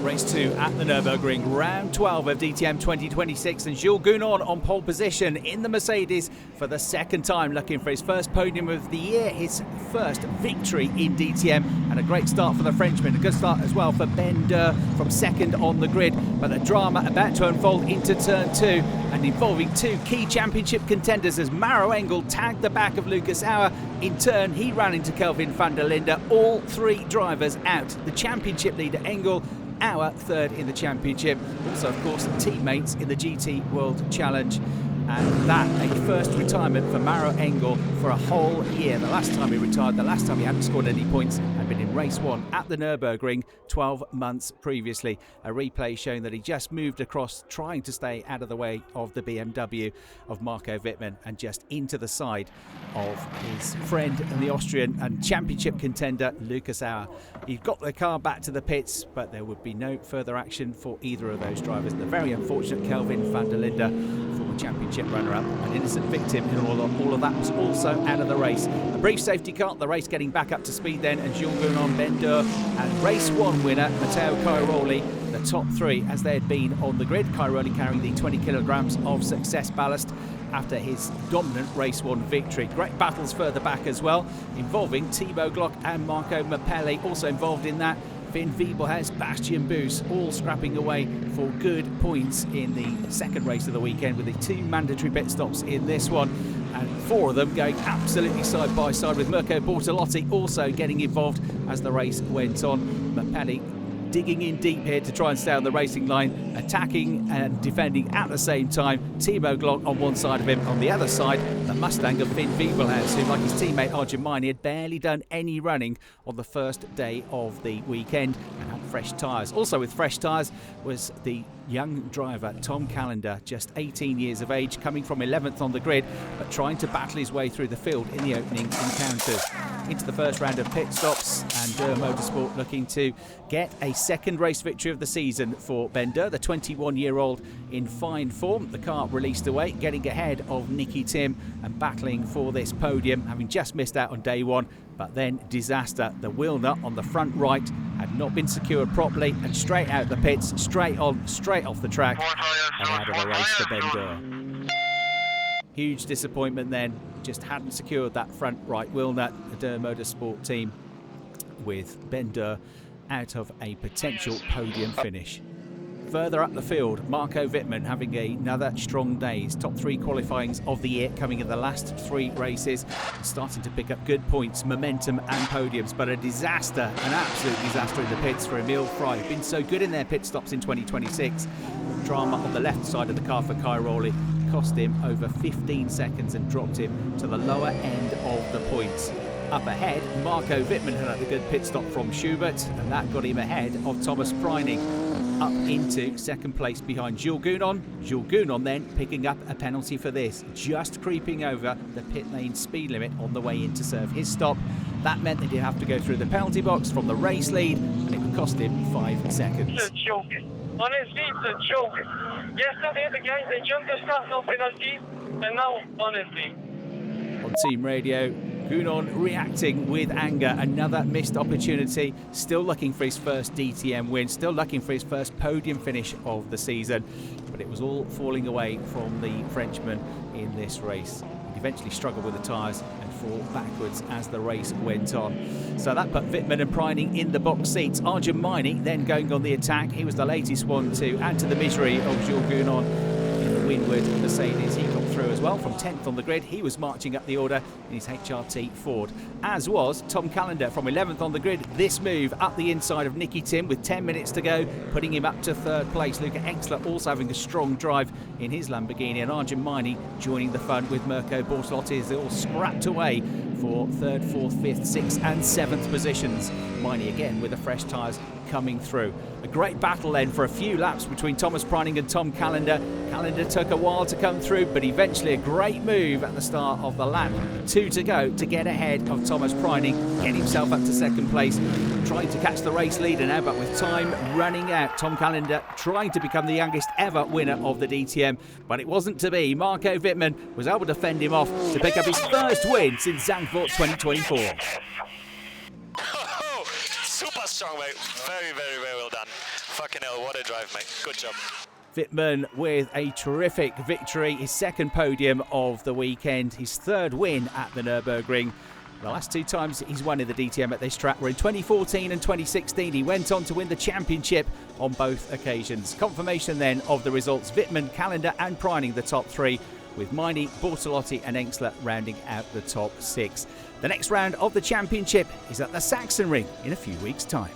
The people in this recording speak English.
Race 2 at the Nürburgring, round 12 of DTM 2026, and Jules Gounon on pole position in the Mercedes for the second time, looking for his first podium of the year, his first victory in DTM, and a great start for the Frenchman. A good start as well for Ben Durr from second on the grid, but the drama about to unfold into turn 2 and involving two key championship contenders as Maro Engel tagged the back of Lucas Auer. In turn, he ran into Kelvin van der Linde, all three drivers out. The championship leader Engel, Auer third in the championship. Also, of course, teammates in the GT World Challenge. And that a first retirement for Maro Engel for a whole year. The last time he retired, the last time he hadn't scored any points, had been in race 1 at the Nürburgring 12 months previously. A replay showing that he just moved across, trying to stay out of the way of the BMW of Marco Wittmann and just into the side of his friend and the Austrian and championship contender Lucas Auer. He got the car back to the pits, but there would be no further action for either of those drivers. The very unfortunate Kelvin van der Linde, former championship runner-up, an innocent victim in all of that, was also out of the race. A brief safety car, the race getting back up to speed then, and Jules Gounon, Ben Durr, and race 1 winner Matteo Cairoli, the top three as they had been on the grid. Cairoli carrying the 20 kilograms of success ballast after his dominant race 1 victory. Great battles further back as well, involving Thibaut Glock and Marco Mappelli, also involved in that. Finn Wiebelhaus, Bastian Boos, all scrapping away for good points in the second race of the weekend, with the 2 mandatory pit stops in this one, and 4 of them going absolutely side by side, with Mirko Bortolotti also getting involved as the race went on. Mappelli digging in deep here to try and stay on the racing line, attacking and defending at the same time. Thibaut Glock on one side of him, on the other side the Mustang of Finn Wiebelhaus, who, like his teammate Arjun Maini, had barely done any running on the first day of the weekend and had fresh tyres. Also with fresh tyres was the young driver Tom Callender, just 18 years of age, coming from 11th on the grid, but trying to battle his way through the field in the opening encounters. Into the first round of pit stops, and Durr Motorsport looking to get a second race victory of the season for Ben Durr, the 21-year-old in fine form. The car released away, getting ahead of Nicky Tim and battling for this podium, having just missed out on day 1. But then disaster. The wheel nut on the front right had not been secured properly, and straight out the pits, straight on, straight off the track, and out of the race for Ben Durr. Huge disappointment then, just hadn't secured that front right wheel nut, the Durr Motorsport team, with Ben Durr out of a potential podium finish. Further up the field, Marco Wittmann having another strong day. His top 3 qualifyings of the year coming in the last 3 races, starting to pick up good points, momentum and podiums, but a disaster, an absolute disaster in the pits for Emil Frey, been so good in their pit stops in 2026. Drama on the left side of the car for Cairoli cost him over 15 seconds and dropped him to the lower end of the points. Up ahead, Marco Wittmann had a good pit stop from Schubert, and that got him ahead of Thomas Preining, up into second place behind Jules Gounon. Jules Gounon then picking up a penalty for this, just creeping over the pit lane speed limit on the way in to serve his stop. That meant that he'd have to go through the penalty box from the race lead, and it would cost him 5 seconds. It's a joke. Honestly, it's a joke. Yesterday the guys, they jumped the start, no penalty, and now, honestly. On team radio, Gounon reacting with anger. Another missed opportunity, still looking for his first DTM win, still looking for his first podium finish of the season, but it was all falling away from the Frenchman in this race. He eventually struggled with the tyres and fall backwards as the race went on. So that put Wittmann and Preining in the box seats. Arjun Maini then going on the attack. He was the latest one to add to the misery of Jules Gounon in the windward Mercedes. He got through as well from 10th on the grid. He was marching up the order in his HRT Ford, as was Tom Callender from 11th on the grid. This move up the inside of Nicky Tim with 10 minutes to go, putting him up to 3rd place. Luca Exler also having a strong drive in his Lamborghini, and Arjun Maini joining the fun with Mirko Bortolotti as they all scrapped away for 3rd, 4th, 5th, 6th and 7th positions. Maini again with the fresh tyres coming through. A great battle then for a few laps between Thomas Preining and Tom Callender. Callender took a while to come through, but eventually a great move at the start of the lap. 2 to go to get ahead of Thomas Preining, get himself up to 2nd place, trying to catch the race leader now, but with time running out. Tom Callender trying to become the youngest ever winner of the DTM, but it wasn't to be. Marco Wittmann was able to fend him off to pick up his first win since Zandvoort 2024. Super strong, mate. Very, very, very well done. Fucking hell, what a drive, mate. Good job. Wittmann with a terrific victory, his second podium of the weekend, his third win at the Nürburgring. The last two times he's won in the DTM at this track were in 2014 and 2016. He went on to win the championship on both occasions. Confirmation then of the results: Wittmann, Callender and Preining the top three, with Miney, Bortolotti and Engstler rounding out the top six. The next round of the championship is at the Sachsenring in a few weeks' time.